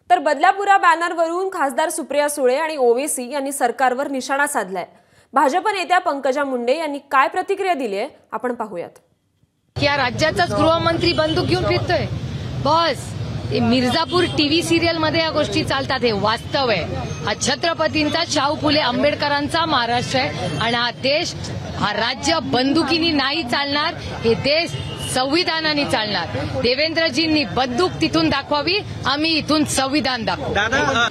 तर बदलापुरा बॅनरवरून खासदार सुप्रिया सुळे आणि ओवेसी यांनी सरकारवर निशाणा साधलाय। भाजप नेत्या पंकजा मुंडे यांनी काय प्रतिक्रिया दिली आहे आपण पाहूयात। या राज्याचाच गृहमंत्री बंदूक घेऊन फिरतोय बॉस। मिर्जापूर टीव्ही सिरियल मध्ये या गोष्टी चालतात, हे वास्तव आहे। हा छत्रपतींचा, शाहू फुले आंबेडकरांचा महाराष्ट्र आहे आणि हा देश, हा राज्य बंदुकीनी नाही चालणार, हे देश संविधानाने चालणार। देवेंद्रजींनी बंदूक तिथून दाखवावी, आम्ही इथून संविधान दाखवू।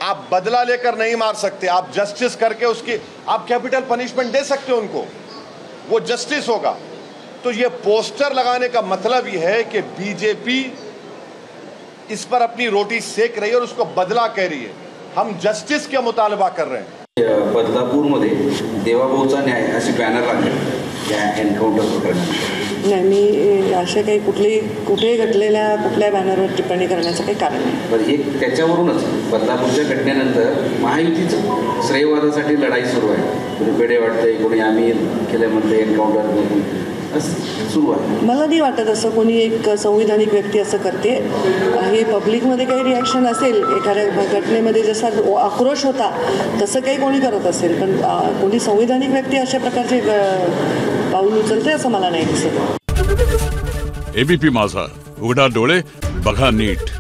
आप बदला लेकर नहीं मार सकते, आप जस्टिस करके उसकी आप कैपिटल पनिशमेंट दे सकते हो उनको, वो जस्टिस होगा। तो ये पोस्टर लगाने का मतलब ये है कि बीजेपी इस पर अपनी रोटी सेक रही है और उसको बदला कह रही है। हम जस्टिस का मुतालबा कर रहे हैं। बदलापूरमध्ये देवाभाऊचा न्याय असे बॅनर लागले या एन्काउंटर प्रकरणात। नाही, मी अशा काही कुठेही घडलेल्या कुठल्या बॅनरवर टिप्पणी करण्याचं काही कारण नाही। पण एक त्याच्यावरूनच बदलापूरच्या घटनेनंतर महायुतीचं श्रेयवादासाठी लढाई सुरू आहे। कोणी बेडे वाटतंय, कोणी आम्ही केलं म्हणते एन्काउंटर सुरू आहे। मला नाही वाटत असं कोणी एक संविधानिक व्यक्ती असं करते। हे पब्लिकमध्ये काही रिॲक्शन असेल, एखाद्या घटनेमध्ये जसा आक्रोश होता तसं काही कोणी करत असेल, पण कोणी संविधानिक व्यक्ती अशा प्रकारचे पाऊल उचलते असं मला नाही दिसत। एबीपी माझा, उघडा डोळे बघा नीट।